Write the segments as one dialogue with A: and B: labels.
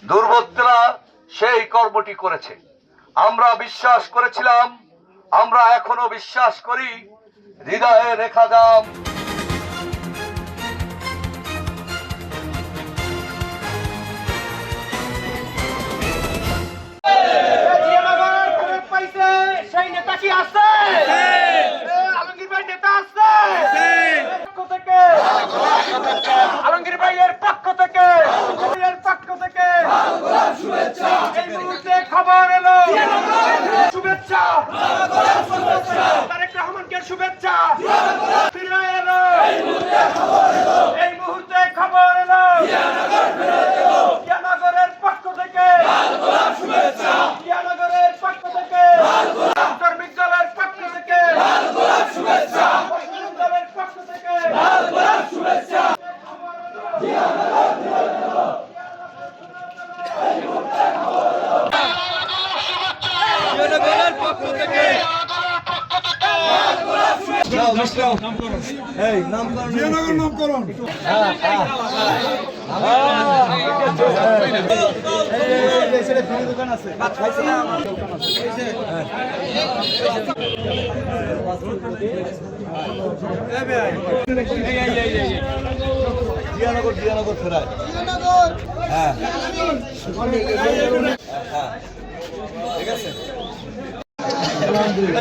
A: দুর্বৃত্তরা সেই কর্মটি করেছে। আমরা বিশ্বাস করেছিলাম, আমরা এখনো বিশ্বাস করি, হৃদয়ে রেখা দাম।
B: সেই নেতা কি আছে? আলমগীর ভাই নেতা আছে আলমগীর ভাইয়ের পক্ষ থেকে এই মুহূর্তে খবর এলো, শুভেচ্ছা তারেক রহমানকে শুভেচ্ছা ফিরে এলো। এই মুহূর্তে খবর এলো জিয়ানগরের পক্ষ থেকে জিয়ানগরের পক্ষ থেকে শ্রমিক দলের পক্ষ থেকে দলের পক্ষ থেকে শুভেচ্ছা।
A: জিয়ানগর ফেরায়। হ্যাঁ ঠিক আছে।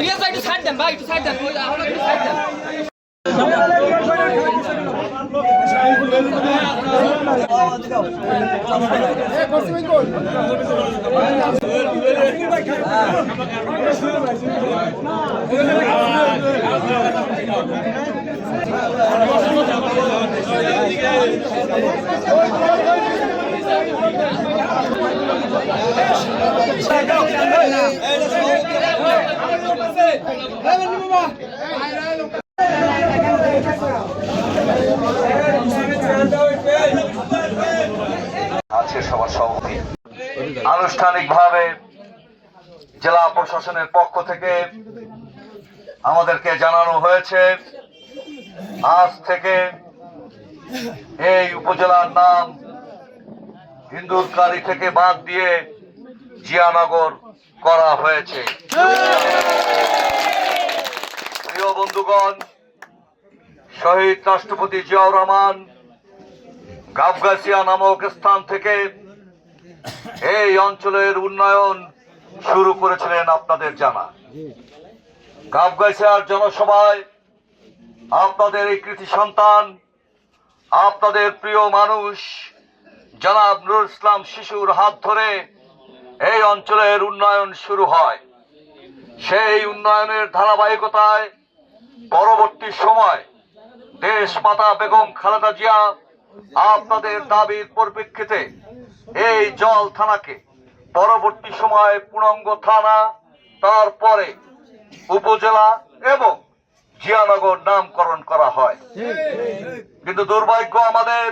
C: রিয়াজ ভাই একটু সাইড দেন, ভাই একটু সাইড দেন, আমরা একটু সাইড দেন।
A: আছে সবার সভাপতি। আনুষ্ঠানিকভাবে জেলা প্রশাসনের পক্ষ থেকে আমাদেরকে জানানো হয়েছে, আজ থেকে এই উপজেলার নাম হিন্দুরকারী থেকে বাদ দিয়ে জিয়ানগর করা হয়েছে। প্রিয় বন্ধুগণ, শহীদ রাষ্ট্রপতি জিয়াউর রহমান গাবগাছিয়া নামক স্থান থেকে এই অঞ্চলের উন্নয়ন শুরু করেছিলেন আপনাদের জানা। গাবগাছিয়ার জনসভায় আপনাদের এই কৃতি সন্তান, আপনাদের প্রিয় মানুষ জনাব নুরুল ইসলাম শিশুর হাত ধরে এই অঞ্চলের উন্নয়ন শুরু হয়। সেই উন্নয়নের ধারাবাহিকতায় পরবর্তী সময় দেশ মাতা বেগম খালেদা জিয়া আপনাদের দাবির পরিপ্রেক্ষিতে এই জল থানাকে পরবর্তী সময়ে পূর্ণাঙ্গ থানা, তারপরে উপজেলা এবং জিয়ানগর নামকরণ করা হয়। কিন্তু দুর্ভাগ্য আমাদের,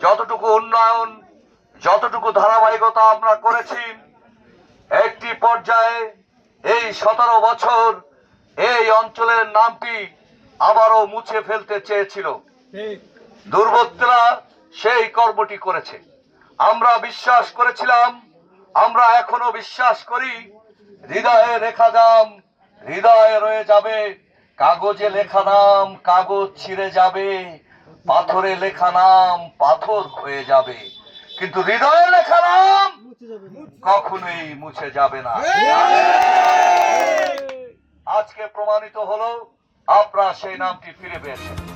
A: যতটুকু উন্নয়ন, যতটুকু ধারাবাহিকতা আমরা করেছি, একটি পর্যায়ে এই 17 বছর এই অঞ্চলের নামটি আবারও মুছে ফেলতে চেয়েছিল। দুর্বৃত্তরা সেই কর্মটি করেছে। আমরা বিশ্বাস করেছিলাম, আমরা এখনো বিশ্বাস করি, হৃদয়ে রেখা দাম হৃদয়ে রয়ে যাবে, কাগজে লেখা নাম কাগজ ছিঁড়ে যাবে, পাথরে লেখা নাম পাথর হয়ে যাবে, কিন্তু হৃদয়ে লেখা নাম কখনোই মুছে যাবে না। আজকে প্রমাণিত হলো আপনারা সেই নামটি ফিরে পেয়েছেন।